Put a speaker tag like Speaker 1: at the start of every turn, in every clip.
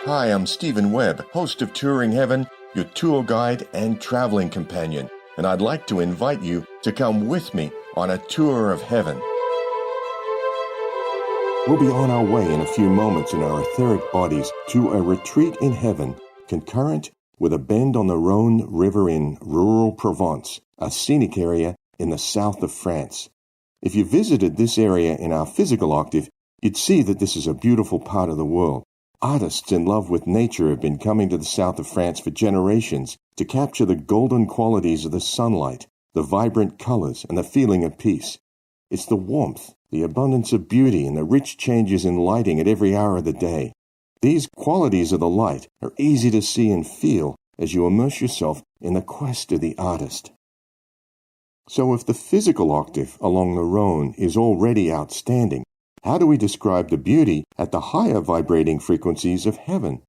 Speaker 1: Hi, I'm Stephen Webb, host of Touring Heaven, your tour guide and traveling companion, and I'd like to invite you to come with me on a tour of heaven. We'll be on our way in a few moments in our etheric bodies to a retreat in heaven, concurrent with a bend on the Rhone River in rural Provence, a scenic area in the south of France. If you visited this area in our physical octave, you'd see that this is a beautiful part of the world. Artists in love with nature have been coming to the south of France for generations to capture the golden qualities of the sunlight, the vibrant colors, and the feeling of peace. It's the warmth, the abundance of beauty, and the rich changes in lighting at every hour of the day. These qualities of the light are easy to see and feel as you immerse yourself in the quest of the artist. So if the physical octave along the Rhone is already outstanding, how do we describe the beauty at the higher vibrating frequencies of heaven?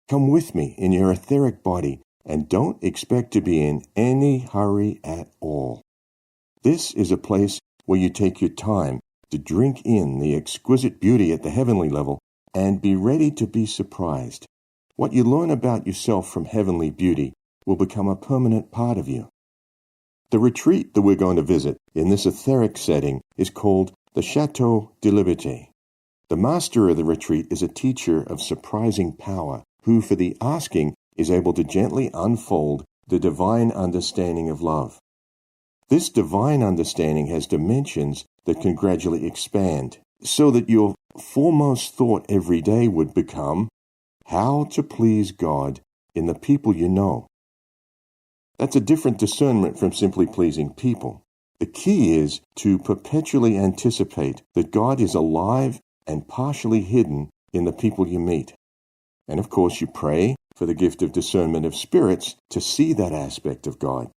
Speaker 1: Come with me in your etheric body and don't expect to be in any hurry at all. This is a place where you take your time to drink in the exquisite beauty at the heavenly level and be ready to be surprised. What you learn about yourself from heavenly beauty will become a permanent part of you. The retreat that we're going to visit in this etheric setting is called the Chateau de Liberte. The master of the retreat is a teacher of surprising power who, for the asking, is able to gently unfold the divine understanding of love. This divine understanding has dimensions that can gradually expand, so that your foremost thought every day would become how to please God in the people you know. That's a different discernment from simply pleasing people. The key is to perpetually anticipate that God is alive and partially hidden in the people you meet. And of course you pray for the gift of discernment of spirits to see that aspect of God.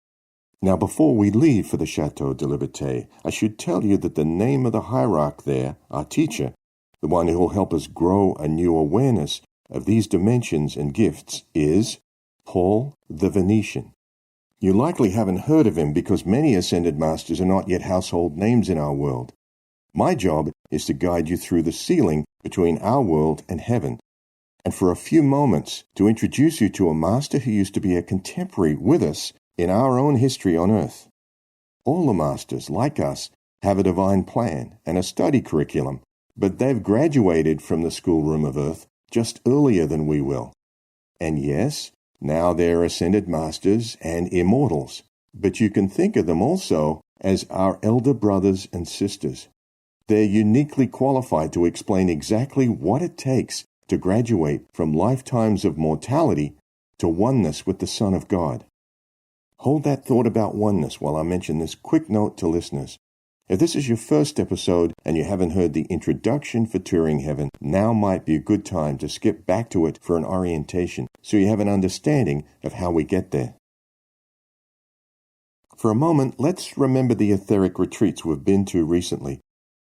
Speaker 1: Now before we leave for the Chateau de Liberte, I should tell you that the name of the hierarch there, our teacher, the one who will help us grow a new awareness of these dimensions and gifts, is Paul the Venetian. You likely haven't heard of him because many ascended masters are not yet household names in our world. My job is to guide you through the ceiling between our world and heaven, and for a few moments to introduce you to a master who used to be a contemporary with us in our own history on earth. All the masters, like us, have a divine plan and a study curriculum, but they've graduated from the schoolroom of earth just earlier than we will. And yes, now they're ascended masters and immortals, but you can think of them also as our elder brothers and sisters. They're uniquely qualified to explain exactly what it takes to graduate from lifetimes of mortality to oneness with the Son of God. Hold that thought about oneness while I mention this quick note to listeners. If this is your first episode and you haven't heard the introduction for Touring Heaven, now might be a good time to skip back to it for an orientation so you have an understanding of how we get there. For a moment, let's remember the etheric retreats we've been to recently.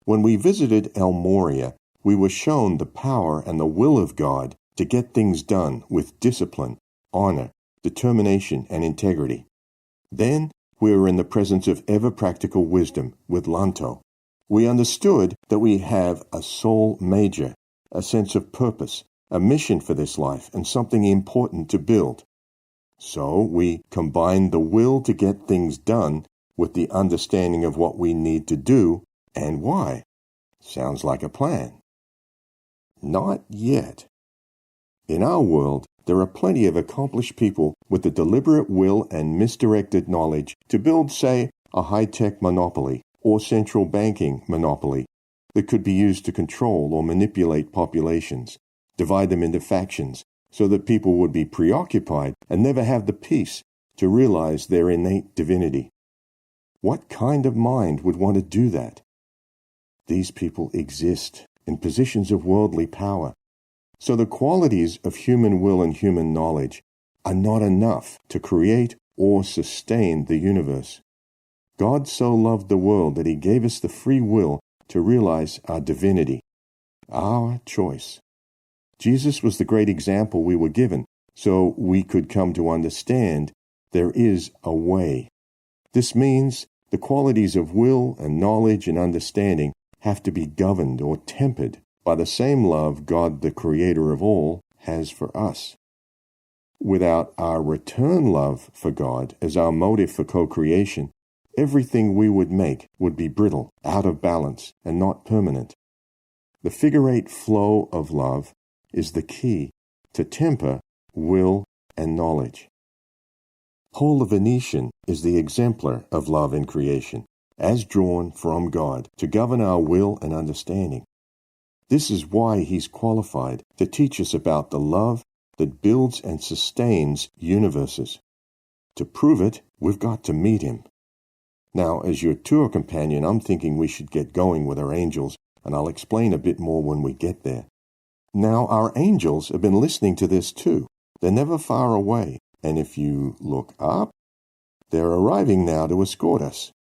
Speaker 1: When we visited El Moria, we were shown the power and the will of God to get things done with discipline, honor, determination, and integrity. Then we were in the presence of ever-practical wisdom with Lanto. We understood that we have a soul major, a sense of purpose, a mission for this life, and something important to build. So we combined the will to get things done with the understanding of what we need to do and why. Sounds like a plan. Not yet. In our world, there are plenty of accomplished people with the deliberate will and misdirected knowledge to build, say, a high-tech monopoly or central banking monopoly that could be used to control or manipulate populations, divide them into factions, so that people would be preoccupied and never have the peace to realize their innate divinity. What kind of mind would want to do that? These people exist in positions of worldly power. So the qualities of human will and human knowledge are not enough to create or sustain the universe. God so loved the world that he gave us the free will to realize our divinity, our choice. Jesus was the great example we were given, so we could come to understand there is a way. This means the qualities of will and knowledge and understanding have to be governed or tempered by the same love God, the creator of all, has for us. Without our return love for God as our motive for co-creation, everything we would make would be brittle, out of balance, and not permanent. The figure-eight flow of love is the key to temper, will, and knowledge. Paul the Venetian is the exemplar of love in creation, as drawn from God to govern our will and understanding. This is why he's qualified to teach us about the love that builds and sustains universes. To prove it, we've got to meet him. Now, as your tour companion, I'm thinking we should get going with our angels, and I'll explain a bit more when we get there. Now, our angels have been listening to this too. They're never far away, and if you look up, they're arriving now to escort us.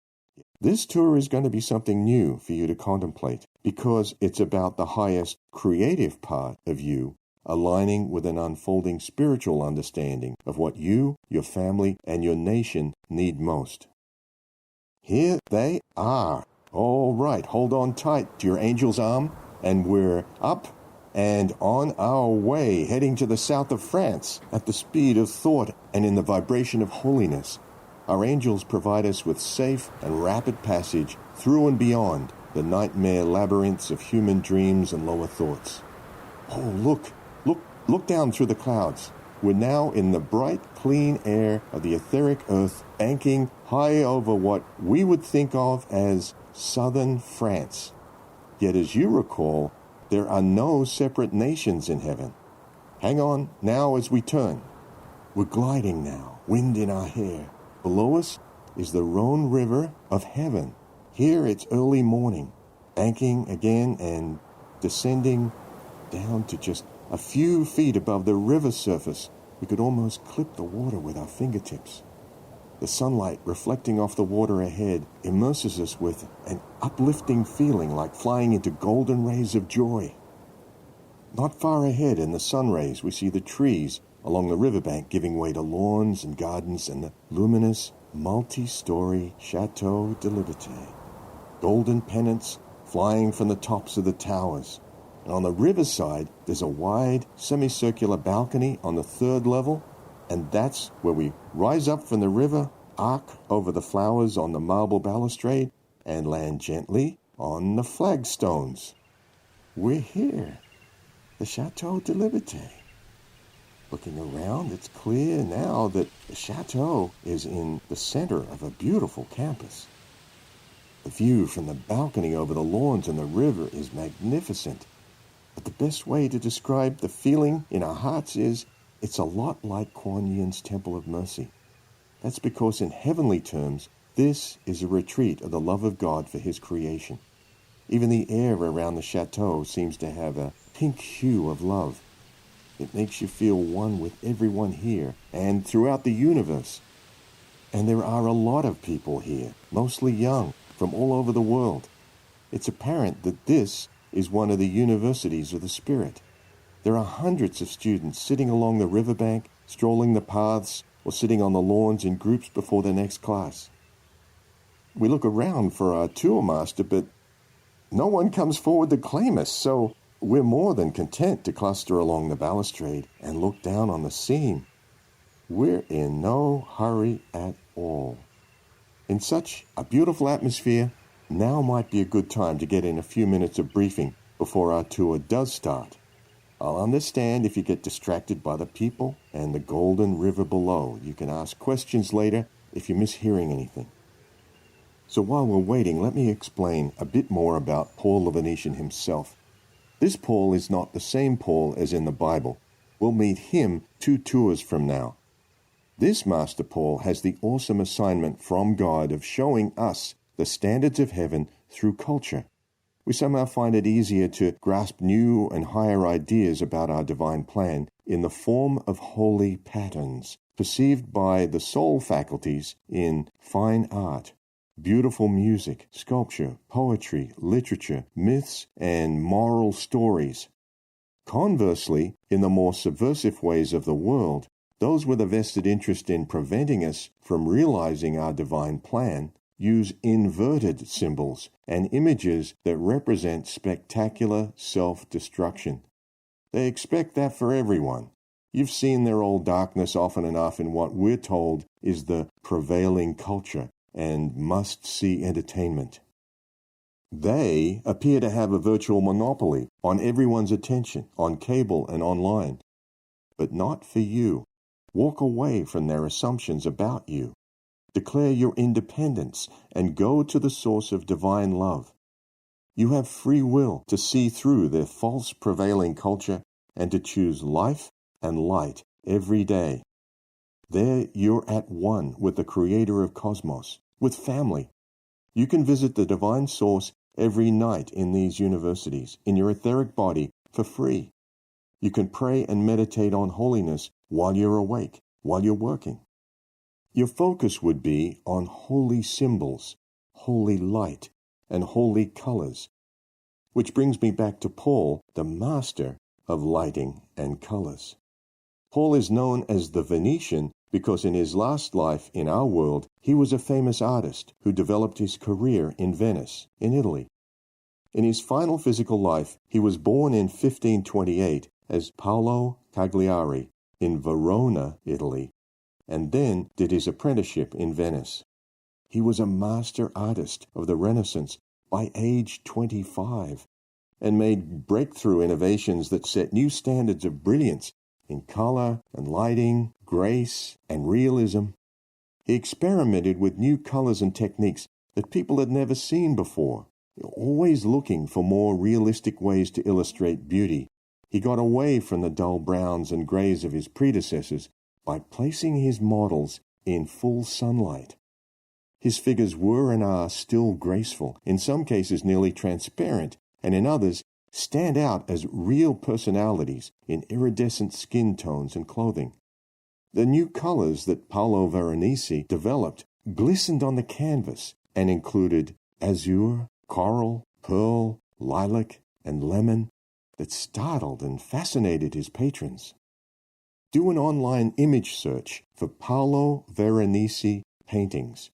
Speaker 1: This tour is going to be something new for you to contemplate, because it's about the highest creative part of you aligning with an unfolding spiritual understanding of what you, your family, and your nation need most. Here they are. All right, hold on tight to your angel's arm, and we're up and on our way, heading to the south of France at the speed of thought and in the vibration of holiness. Our angels provide us with safe and rapid passage through and beyond the nightmare labyrinths of human dreams and lower thoughts. Oh, look down through the clouds. We're now in the bright, clean air of the etheric earth, banking high over what we would think of as southern France. Yet, as you recall, there are no separate nations in heaven. Hang on now as we turn. We're gliding now, wind in our hair. Below us is the Rhone River of heaven. Here it's early morning, banking again and descending down to just a few feet above the river surface. We could almost clip the water with our fingertips. The sunlight reflecting off the water ahead immerses us with an uplifting feeling like flying into golden rays of joy. Not far ahead in the sun rays, we see the trees along the riverbank giving way to lawns and gardens and the luminous, multi-story Chateau de Liberte. Golden pennants flying from the tops of the towers. And on the riverside, there's a wide, semicircular balcony on the third level, and that's where we rise up from the river, arc over the flowers on the marble balustrade, and land gently on the flagstones. We're here, the Chateau de Liberte. Looking around, it's clear now that the chateau is in the center of a beautiful campus. The view from the balcony over the lawns and the river is magnificent. But the best way to describe the feeling in our hearts is it's a lot like Kuan Yin's Temple of Mercy. That's because in heavenly terms, this is a retreat of the love of God for his creation. Even the air around the chateau seems to have a pink hue of love. It makes you feel one with everyone here and throughout the universe. And there are a lot of people here, mostly young, from all over the world. It's apparent that this is one of the universities of the spirit. There are hundreds of students sitting along the riverbank, strolling the paths, or sitting on the lawns in groups before their next class. We look around for our tour master, but no one comes forward to claim us, so we're more than content to cluster along the balustrade and look down on the scene. We're in no hurry at all. In such a beautiful atmosphere, now might be a good time to get in a few minutes of briefing before our tour does start. I'll understand if you get distracted by the people and the golden river below. You can ask questions later if you miss hearing anything. So while we're waiting, let me explain a bit more about Paul the Venetian himself. This Paul is not the same Paul as in the Bible. We'll meet him 2 tours from now. This Master Paul has the awesome assignment from God of showing us the standards of heaven through culture. We somehow find it easier to grasp new and higher ideas about our divine plan in the form of holy patterns, perceived by the soul faculties in fine art, beautiful music, sculpture, poetry, literature, myths, and moral stories. Conversely, in the more subversive ways of the world, those with a vested interest in preventing us from realizing our divine plan use inverted symbols and images that represent spectacular self-destruction. They expect that for everyone. You've seen their old darkness often enough in what we're told is the prevailing culture and must-see entertainment. They appear to have a virtual monopoly on everyone's attention, on cable and online. But not for you. Walk away from their assumptions about you. Declare your independence and go to the source of divine love. You have free will to see through their false prevailing culture and to choose life and light every day. There you're at one with the Creator of Cosmos, with family. You can visit the divine source every night in these universities, in your etheric body, for free. You can pray and meditate on holiness while you're awake, while you're working. Your focus would be on holy symbols, holy light, and holy colors. Which brings me back to Paul, the master of lighting and colors. Paul is known as the Venetian because in his last life in our world, he was a famous artist who developed his career in Venice, in Italy. In his final physical life, he was born in 1528 as Paolo Cagliari in Verona, Italy, and then did his apprenticeship in Venice. He was a master artist of the Renaissance by age 25 and made breakthrough innovations that set new standards of brilliance in color and lighting, grace and realism. He experimented with new colors and techniques that people had never seen before, always looking for more realistic ways to illustrate beauty. He got away from the dull browns and grays of his predecessors by placing his models in full sunlight. His figures were and are still graceful, in some cases nearly transparent, and in others stand out as real personalities in iridescent skin tones and clothing. The new colors that Paolo Veronese developed glistened on the canvas and included azure, coral, pearl, lilac, and lemon that startled and fascinated his patrons. Do an online image search for Paolo Veronese paintings,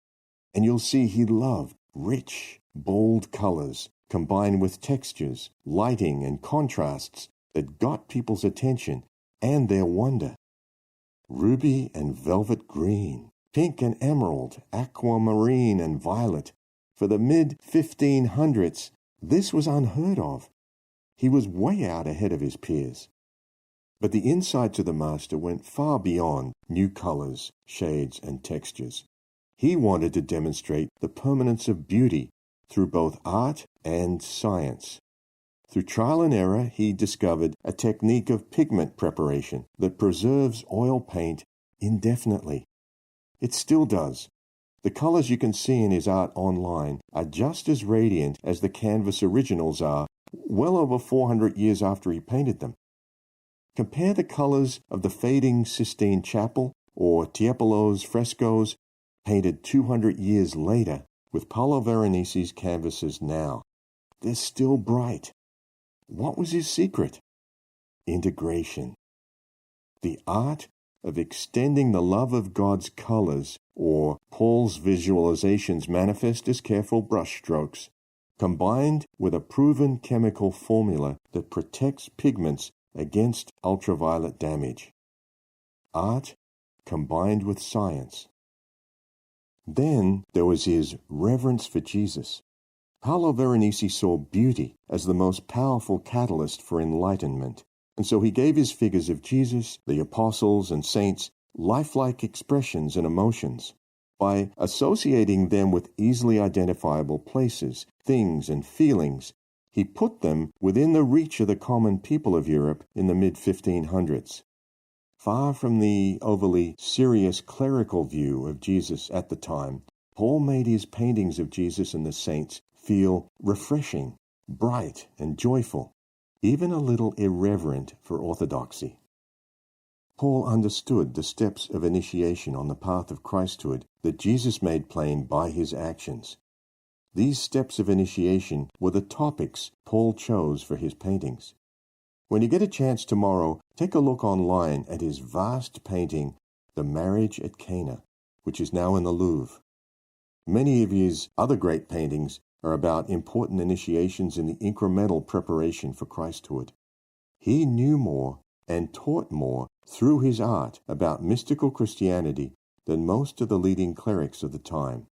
Speaker 1: and you'll see he loved rich, bold colors combined with textures, lighting, and contrasts that got people's attention and their wonder. Ruby and velvet green, pink and emerald, aquamarine and violet. For the mid-1500s, this was unheard of. He was way out ahead of his peers. But the insight to the master went far beyond new colors, shades, and textures. He wanted to demonstrate the permanence of beauty through both art and science. Through trial and error, he discovered a technique of pigment preparation that preserves oil paint indefinitely. It still does. The colors you can see in his art online are just as radiant as the canvas originals are, well over 400 years after he painted them. Compare the colors of the fading Sistine Chapel or Tiepolo's frescoes, painted 200 years later, with Paolo Veronese's canvases now. They're still bright. What was his secret? Integration. The art of extending the love of God's colors, or Paul's visualizations manifest as careful brushstrokes, combined with a proven chemical formula that protects pigments against ultraviolet damage. Art combined with science. Then there was his reverence for Jesus. Paolo Veronese saw beauty as the most powerful catalyst for enlightenment, and so he gave his figures of Jesus, the apostles, and saints lifelike expressions and emotions. By associating them with easily identifiable places, things, and feelings, he put them within the reach of the common people of Europe in the mid-1500s. Far from the overly serious clerical view of Jesus at the time, Paul made his paintings of Jesus and the saints feel refreshing, bright, and joyful, even a little irreverent for orthodoxy. Paul understood the steps of initiation on the path of Christhood that Jesus made plain by his actions. These steps of initiation were the topics Paul chose for his paintings. When you get a chance tomorrow, take a look online at his vast painting, The Marriage at Cana, which is now in the Louvre. Many of his other great paintings are about important initiations in the incremental preparation for Christhood. He knew more and taught more through his art about mystical Christianity than most of the leading clerics of the time.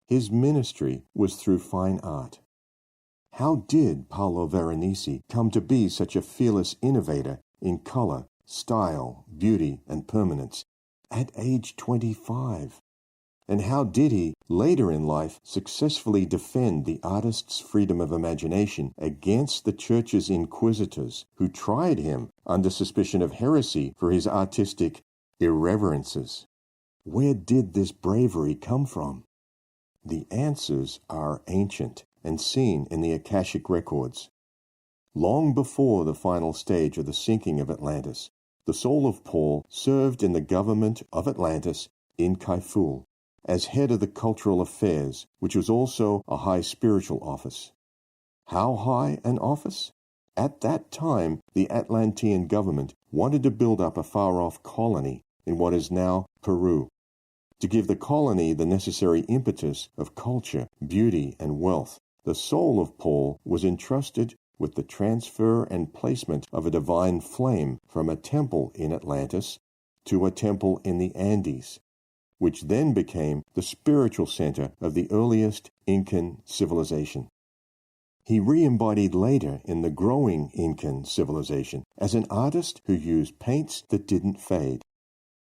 Speaker 1: His ministry was through fine art. How did Paolo Veronese come to be such a fearless innovator in color, style, beauty, and permanence at age 25? And how did he, later in life, successfully defend the artist's freedom of imagination against the church's inquisitors, who tried him under suspicion of heresy for his artistic irreverences? Where did this bravery come from? The answers are ancient and seen in the Akashic records. Long before the final stage of the sinking of Atlantis, the soul of Paul served in the government of Atlantis in Kaifoul as head of the cultural affairs, which was also a high spiritual office. How high an office? At that time, the Atlantean government wanted to build up a far-off colony in what is now Peru, to give the colony the necessary impetus of culture, beauty, and wealth. The soul of Paul was entrusted with the transfer and placement of a divine flame from a temple in Atlantis to a temple in the Andes, which then became the spiritual center of the earliest Incan civilization. He re-embodied later in the growing Incan civilization as an artist who used paints that didn't fade.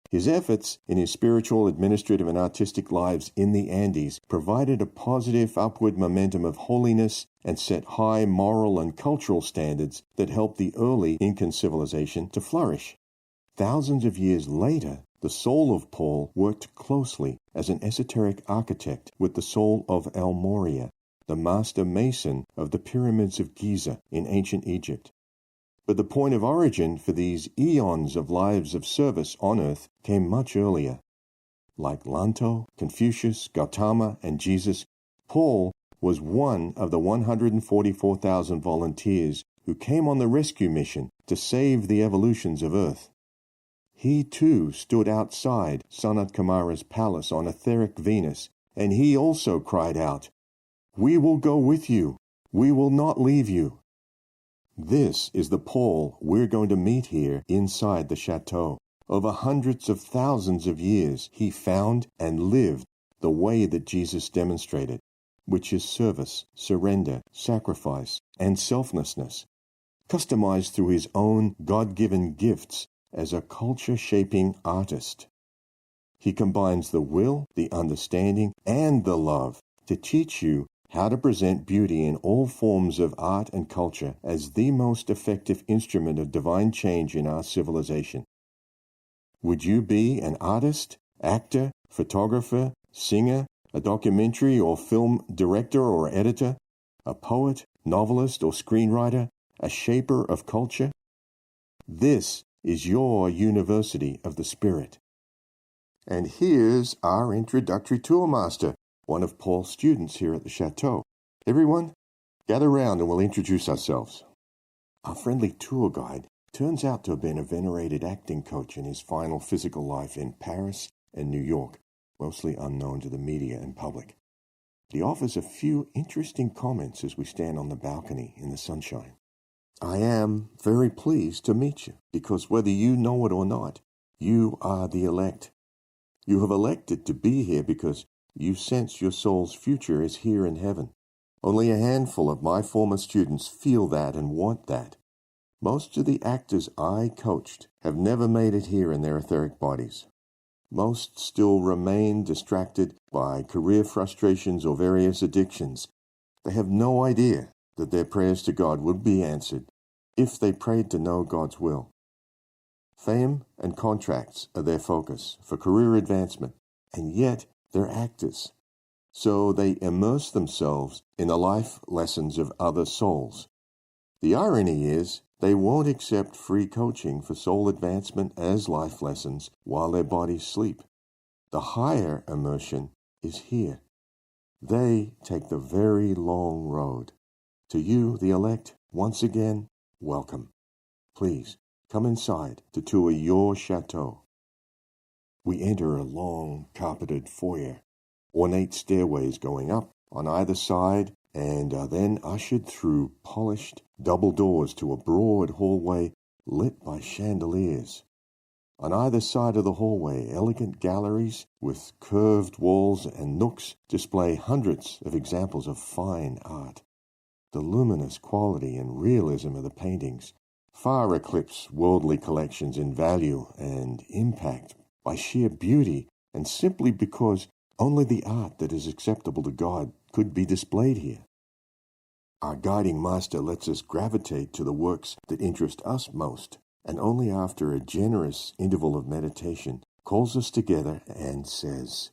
Speaker 1: His efforts in his spiritual, administrative, and artistic lives in the Andes provided a positive upward momentum of holiness and set high moral and cultural standards that helped the early Incan civilization to flourish. Thousands of years later, the soul of Paul worked closely as an esoteric architect with the soul of El Morya, the master mason of the pyramids of Giza in ancient Egypt. But the point of origin for these eons of lives of service on earth came much earlier. Like Lanto, Confucius, Gautama, and Jesus, Paul was one of the 144,000 volunteers who came on the rescue mission to save the evolutions of earth. He too stood outside Sanat Kumara's palace on etheric Venus, and he also cried out, "We will go with you. We will not leave you." This is the Paul we're going to meet here inside the chateau. Over hundreds of thousands of years, he found and lived the way that Jesus demonstrated, which is service, surrender, sacrifice, and selflessness, customized through his own God-given gifts as a culture-shaping artist. He combines the will, the understanding, and the love to teach you how to present beauty in all forms of art and culture as the most effective instrument of divine change in our civilization. Would you be an artist, actor, photographer, singer, a documentary or film director or editor, a poet, novelist, or screenwriter, a shaper of culture? This is your University of the Spirit. And here's our introductory tour master, one of Paul's students here at the chateau. Everyone, gather round and we'll introduce ourselves. Our friendly tour guide turns out to have been a venerated acting coach in his final physical life in Paris and New York, mostly unknown to the media and public. He offers a few interesting comments as we stand on the balcony in the sunshine. I am very pleased to meet you, because whether you know it or not, you are the elect. You have elected to be here because you sense your soul's future is here in heaven. Only a handful of my former students feel that and want that. Most of the actors I coached have never made it here in their etheric bodies. Most still remain distracted by career frustrations or various addictions. They have no idea that their prayers to God would be answered if they prayed to know God's will. Fame and contracts are their focus for career advancement, and yet they're actors. So they immerse themselves in the life lessons of other souls. The irony is, they won't accept free coaching for soul advancement as life lessons while their bodies sleep. The higher immersion is here. They take the very long road. To you, the elect, once again, welcome. Please, come inside to tour your chateau. We enter a long, carpeted foyer, ornate stairways going up on either side, and are then ushered through polished double doors to a broad hallway lit by chandeliers. On either side of the hallway, elegant galleries with curved walls and nooks display hundreds of examples of fine art. The luminous quality and realism of the paintings far eclipse worldly collections in value and impact by sheer beauty and simply because only the art that is acceptable to God could be displayed here. Our guiding master lets us gravitate to the works that interest us most, and only after a generous interval of meditation calls us together and says,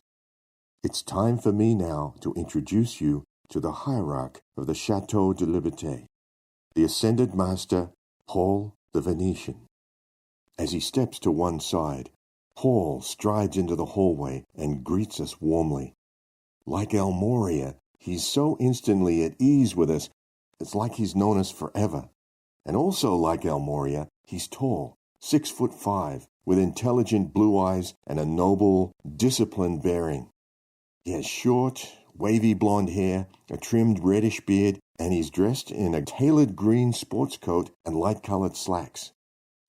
Speaker 1: "It's time for me now to introduce you to the hierarch of the Chateau de Liberte, the ascended master, Paul the Venetian." As he steps to one side, Paul strides into the hallway and greets us warmly. Like El Moria, he's so instantly at ease with us, it's like he's known us forever. And also like El Moria, he's tall, 6'5", with intelligent blue eyes and a noble, disciplined bearing. He has short, wavy blonde hair, a trimmed reddish beard, and he's dressed in a tailored green sports coat and light-colored slacks.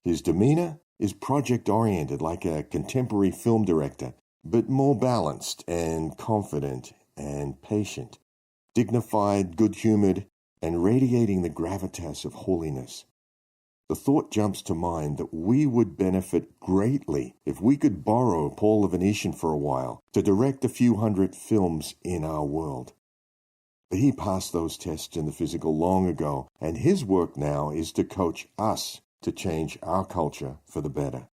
Speaker 1: His demeanor is project-oriented like a contemporary film director, but more balanced and confident and patient, dignified, good-humored, and radiating the gravitas of holiness. The thought jumps to mind that we would benefit greatly if we could borrow Paul the Venetian for a while to direct a few hundred films in our world. But he passed those tests in the physical long ago, and his work now is to coach us to change our culture for the better.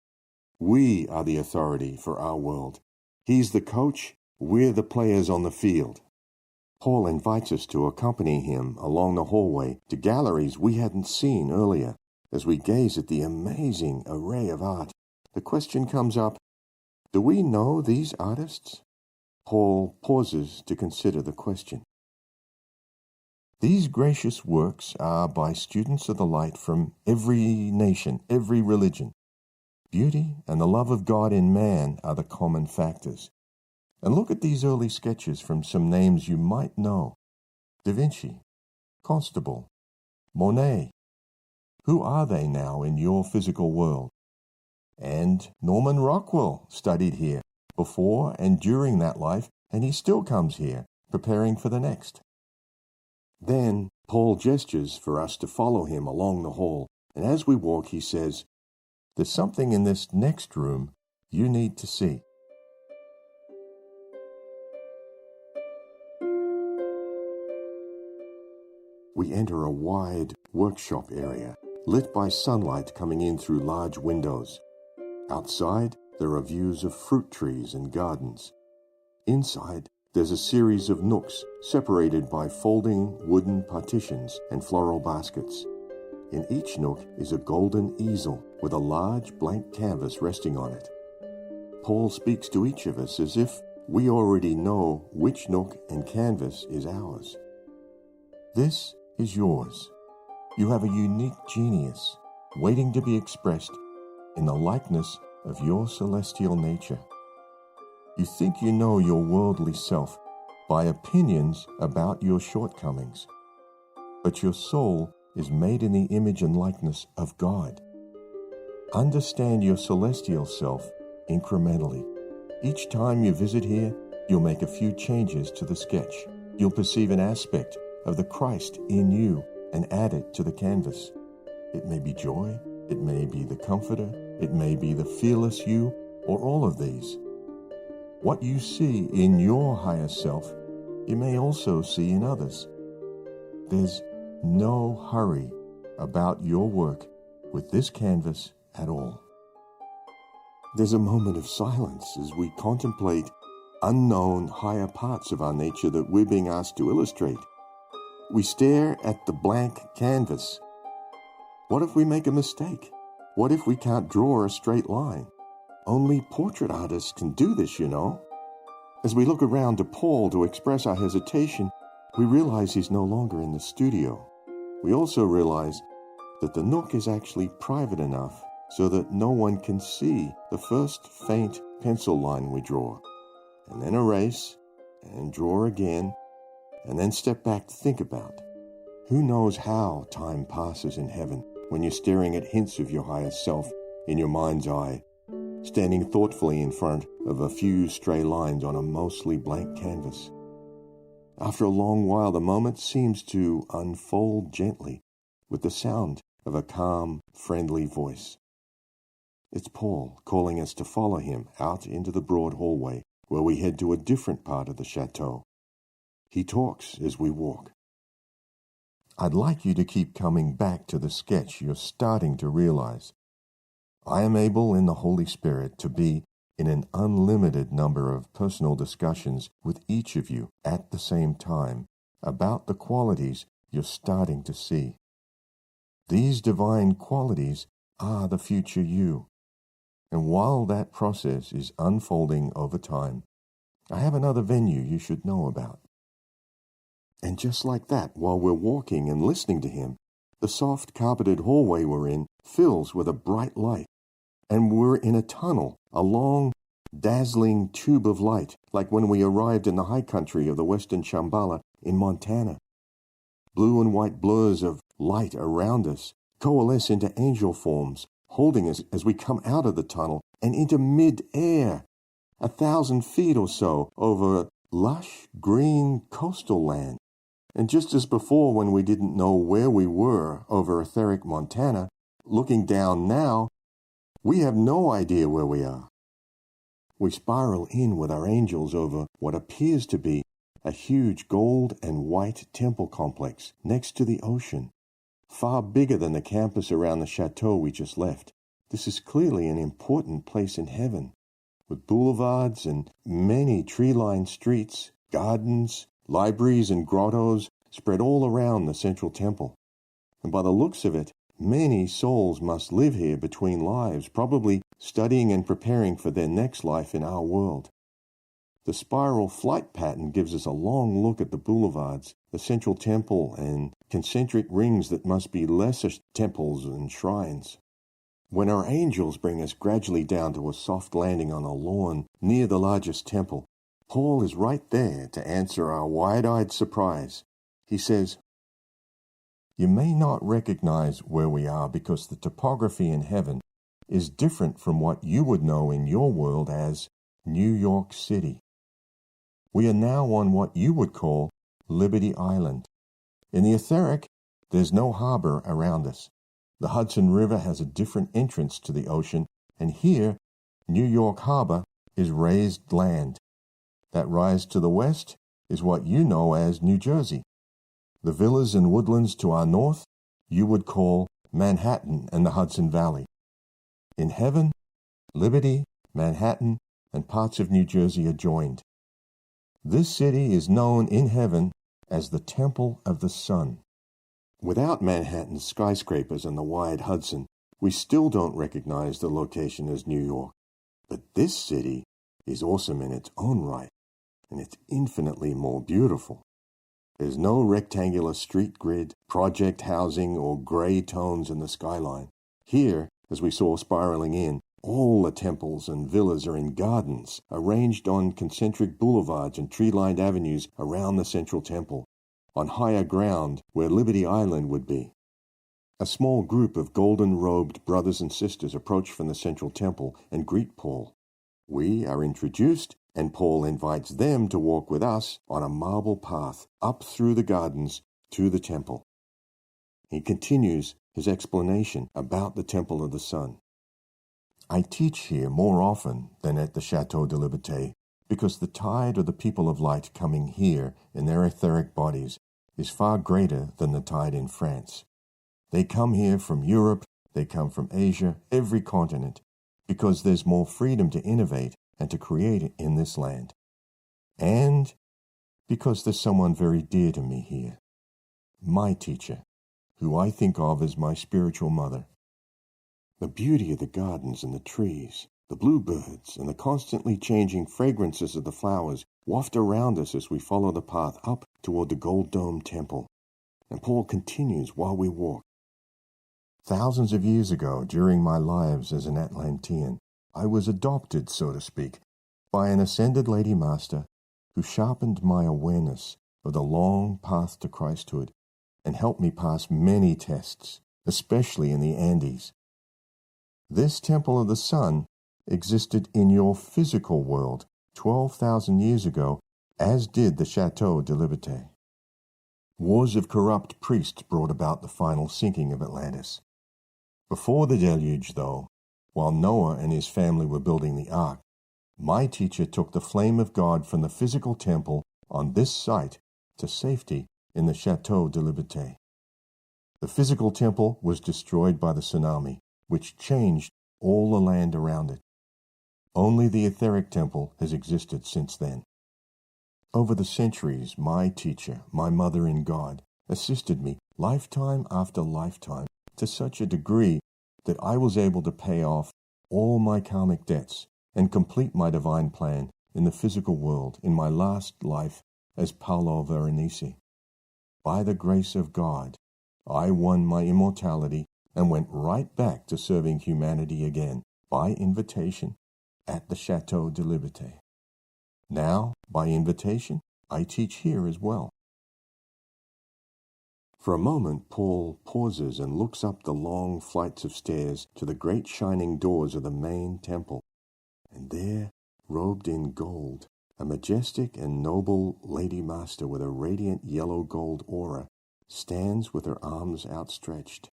Speaker 1: We are the authority for our world. He's the coach, we're the players on the field. Paul invites us to accompany him along the hallway to galleries we hadn't seen earlier. As we gaze at the amazing array of art, the question comes up, do we know these artists? Paul pauses to consider the question. These gracious works are by students of the light from every nation, every religion. Beauty and the love of God in man are the common factors. And look at these early sketches from some names you might know. Da Vinci, Constable, Monet. Who are they now in your physical world? And Norman Rockwell studied here before and during that life, and he still comes here, preparing for the next. Then Paul gestures for us to follow him along the hall, and as we walk he says, "There's something in this next room you need to see." We enter a wide workshop area, lit by sunlight coming in through large windows. Outside, there are views of fruit trees and gardens. Inside, there's a series of nooks separated by folding wooden partitions and floral baskets. In each nook is a golden easel with a large blank canvas resting on it. Paul speaks to each of us as if we already know which nook and canvas is ours. This is yours. You have a unique genius waiting to be expressed in the likeness of your celestial nature. You think you know your worldly self by opinions about your shortcomings, but your soul is made in the image and likeness of God. Understand your celestial self incrementally. Each time you visit here, you'll make a few changes to the sketch. You'll perceive an aspect of the Christ in you and add it to the canvas. It may be joy, it may be the comforter, it may be the fearless you, or all of these. What you see in your higher self, you may also see in others. There's no hurry about your work with this canvas at all. There's a moment of silence as we contemplate unknown higher parts of our nature that we're being asked to illustrate. We stare at the blank canvas. What if we make a mistake? What if we can't draw a straight line? Only portrait artists can do this, you know. As we look around to Paul to express our hesitation, we realize he's no longer in the studio. We also realize that the nook is actually private enough so that no one can see the first faint pencil line we draw, and then erase, and draw again, and then step back to think about. Who knows how time passes in heaven, when you're staring at hints of your higher self in your mind's eye, standing thoughtfully in front of a few stray lines on a mostly blank canvas. After a long while, the moment seems to unfold gently with the sound of a calm, friendly voice. It's Paul calling us to follow him out into the broad hallway where we head to a different part of the chateau. He talks as we walk. I'd like you to keep coming back to the sketch you're starting to realize. I am able in the Holy Spirit to be in an unlimited number of personal discussions with each of you at the same time about the qualities you're starting to see. These divine qualities are the future you. And while that process is unfolding over time, I have another venue you should know about. And just like that, while we're walking and listening to him, the soft carpeted hallway we're in fills with a bright light. And we're in a tunnel, a long, dazzling tube of light, like when we arrived in the high country of the western Shambhala in Montana. Blue and white blurs of light around us coalesce into angel forms, holding us as we come out of the tunnel and into mid-air, 1,000 feet or so over lush, green coastal land. And just as before, when we didn't know where we were over etheric Montana, looking down now, we have no idea where we are. We spiral in with our angels over what appears to be a huge gold and white temple complex next to the ocean, far bigger than the campus around the chateau we just left. This is clearly an important place in heaven, with boulevards and many tree-lined streets, gardens, libraries and grottos spread all around the central temple. And by the looks of it, many souls must live here between lives, probably studying and preparing for their next life in our world. The spiral flight pattern gives us a long look at the boulevards, the central temple, and concentric rings that must be lesser temples and shrines. When our angels bring us gradually down to a soft landing on a lawn near the largest temple, Paul is right there to answer our wide-eyed surprise. He says, "You may not recognize where we are because the topography in heaven is different from what you would know in your world as New York City. We are now on what you would call Liberty Island. In the etheric, there's no harbor around us. The Hudson River has a different entrance to the ocean, and here, New York Harbor is raised land. That rise to the west is what you know as New Jersey. The villas and woodlands to our north, you would call Manhattan and the Hudson Valley. In heaven, Liberty, Manhattan, and parts of New Jersey are joined. This city is known in heaven as the Temple of the Sun. Without Manhattan's skyscrapers and the wide Hudson, we still don't recognize the location as New York. But this city is awesome in its own right, and it's infinitely more beautiful. There's no rectangular street grid, project housing, or gray tones in the skyline. Here, as we saw spiraling in, all the temples and villas are in gardens, arranged on concentric boulevards and tree-lined avenues around the central temple, on higher ground where Liberty Island would be. A small group of golden-robed brothers and sisters approach from the central temple and greet Paul. We are introduced, and Paul invites them to walk with us on a marble path up through the gardens to the temple. He continues his explanation about the Temple of the Sun. I teach here more often than at the Chateau de Liberte because the tide of the people of light coming here in their etheric bodies is far greater than the tide in France. They come here from Europe, they come from Asia, every continent, because there's more freedom to innovate and to create in this land. And because there's someone very dear to me here, my teacher, who I think of as my spiritual mother. The beauty of the gardens and the trees, the bluebirds, and the constantly changing fragrances of the flowers waft around us as we follow the path up toward the gold-domed temple. And Paul continues while we walk. Thousands of years ago, during my lives as an Atlantean, I was adopted, so to speak, by an ascended Lady Master who sharpened my awareness of the long path to Christhood and helped me pass many tests especially in the Andes. This temple of the sun existed in your physical world 12,000 years ago, as did the Chateau de Liberte. Wars of corrupt priests brought about the final sinking of Atlantis. Before the deluge, though, while Noah and his family were building the ark, my teacher took the flame of God from the physical temple on this site to safety in the Chateau de Liberte. The physical temple was destroyed by the tsunami, which changed all the land around it. Only the etheric temple has existed since then. Over the centuries, my teacher, my mother in God, assisted me lifetime after lifetime to such a degree that I was able to pay off all my karmic debts and complete my divine plan in the physical world in my last life as Paul the Venetian. By the grace of God, I won my immortality and went right back to serving humanity again by invitation at the Chateau de Liberte. Now, by invitation, I teach here as well. For a moment, Paul pauses and looks up the long flights of stairs to the great shining doors of the main temple. And there, robed in gold, a majestic and noble Lady Master with a radiant yellow-gold aura stands with her arms outstretched.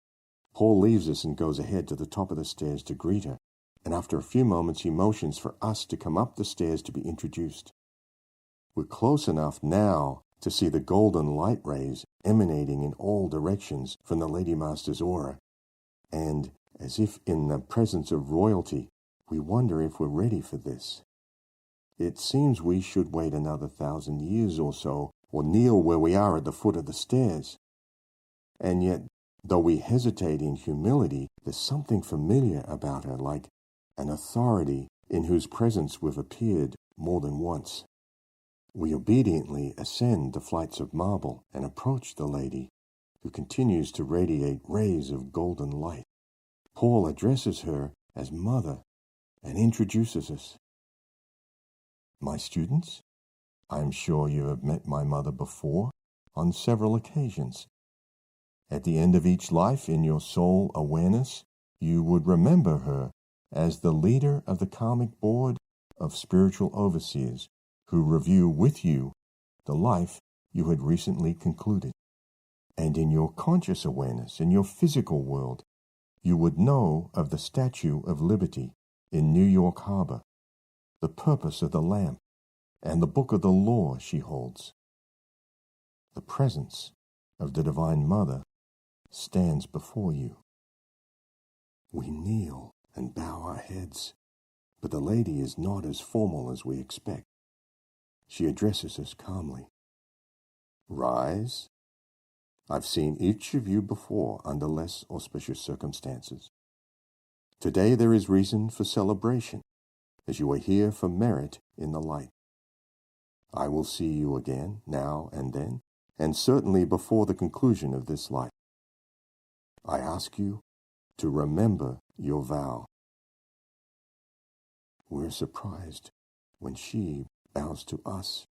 Speaker 1: Paul leaves us and goes ahead to the top of the stairs to greet her, and after a few moments he motions for us to come up the stairs to be introduced. We're close enough now to see the golden light rays emanating in all directions from the Lady Master's aura, and, as if in the presence of royalty, we wonder if we're ready for this. It seems we should wait another 1,000 years or so, or kneel where we are at the foot of the stairs. And yet, though we hesitate in humility, there's something familiar about her, like an authority in whose presence we've appeared more than once. We obediently ascend the flights of marble and approach the lady, who continues to radiate rays of golden light. Paul addresses her as Mother and introduces us. My students, I am sure you have met my mother before on several occasions. At the end of each life in your soul awareness, you would remember her as the leader of the karmic board of spiritual overseers who review with you the life you had recently concluded. And in your conscious awareness, in your physical world, you would know of the Statue of Liberty in New York Harbor, the purpose of the lamp, and the book of the law she holds. The presence of the Divine Mother stands before you. We kneel and bow our heads, but the lady is not as formal as we expect. She addresses us calmly. Rise. I've seen each of you before under less auspicious circumstances. Today there is reason for celebration, as you are here for merit in the light. I will see you again, now and then, and certainly before the conclusion of this life. I ask you to remember your vow. We're surprised when she bows to us,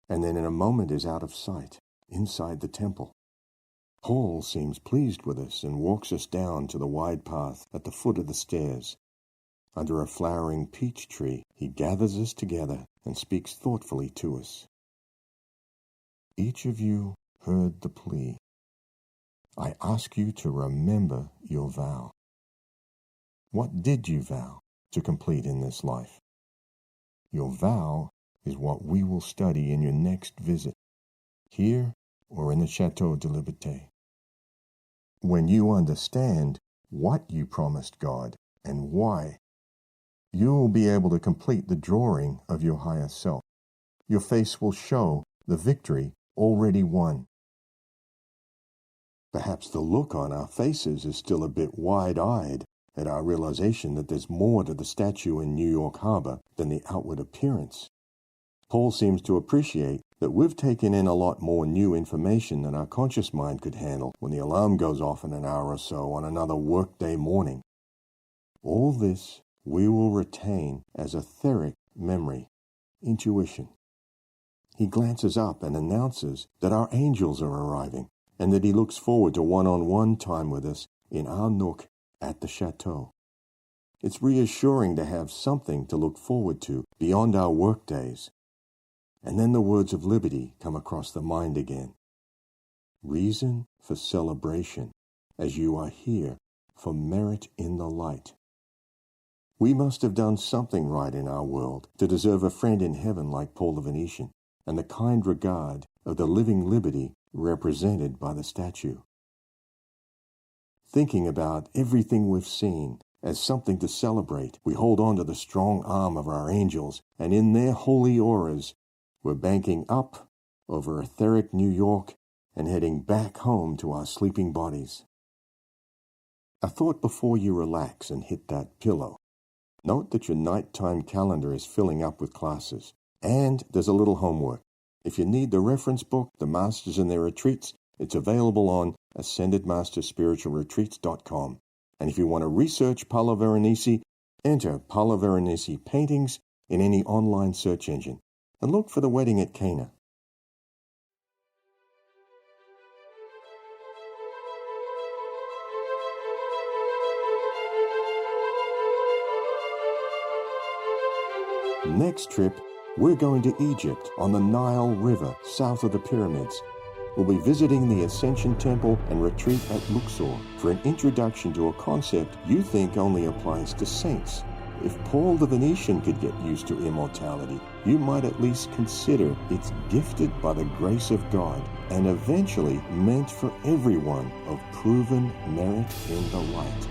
Speaker 1: and then in a moment is out of sight, inside the temple. Paul seems pleased with us and walks us down to the wide path at the foot of the stairs. Under a flowering peach tree, he gathers us together and speaks thoughtfully to us. Each of you heard the plea. I ask you to remember your vow. What did you vow to complete in this life? Your vow is what we will study in your next visit, here or in the Chateau de Liberte. When you understand what you promised God and why, you will be able to complete the drawing of your higher self. Your face will show the victory already won. Perhaps the look on our faces is still a bit wide-eyed at our realization that there's more to the statue in New York Harbor than the outward appearance. Paul seems to appreciate that we've taken in a lot more new information than our conscious mind could handle when the alarm goes off in an hour or so on another workday morning. All this we will retain as etheric memory, intuition. He glances up and announces that our angels are arriving, and that he looks forward to one-on-one time with us in our nook at the chateau. It's reassuring to have something to look forward to beyond our work days. And then the words of liberty come across the mind again. Reason for celebration, as you are here for merit in the light. We must have done something right in our world to deserve a friend in heaven like Paul the Venetian, and the kind regard of the living liberty represented by the statue. Thinking about everything we've seen as something to celebrate, we hold on to the strong arm of our angels, and in their holy auras, we're banking up over etheric New York and heading back home to our sleeping bodies. A thought before you relax and hit that pillow. Note that your nighttime calendar is filling up with classes, and there's a little homework. If you need the reference book, The Masters and Their Retreats, it's available on AscendedMasterSpiritualRetreats.com. And if you want to research Paolo Veronese, enter Paolo Veronese paintings in any online search engine, and look for The Wedding at Cana. Next trip, we're going to Egypt on the Nile River, south of the pyramids. We'll be visiting the Ascension Temple and retreat at Luxor for an introduction to a concept you think only applies to saints. If Paul the Venetian could get used to immortality, you might at least consider it's gifted by the grace of God and eventually meant for everyone of proven merit in the light.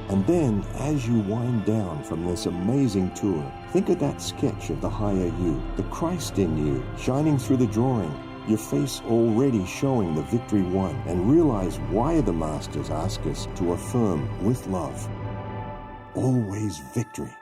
Speaker 1: And then, as you wind down from this amazing tour, think of that sketch of the higher you, the Christ in you, shining through the drawing, your face already showing the victory won, and realize why the Masters ask us to affirm with love, always victory.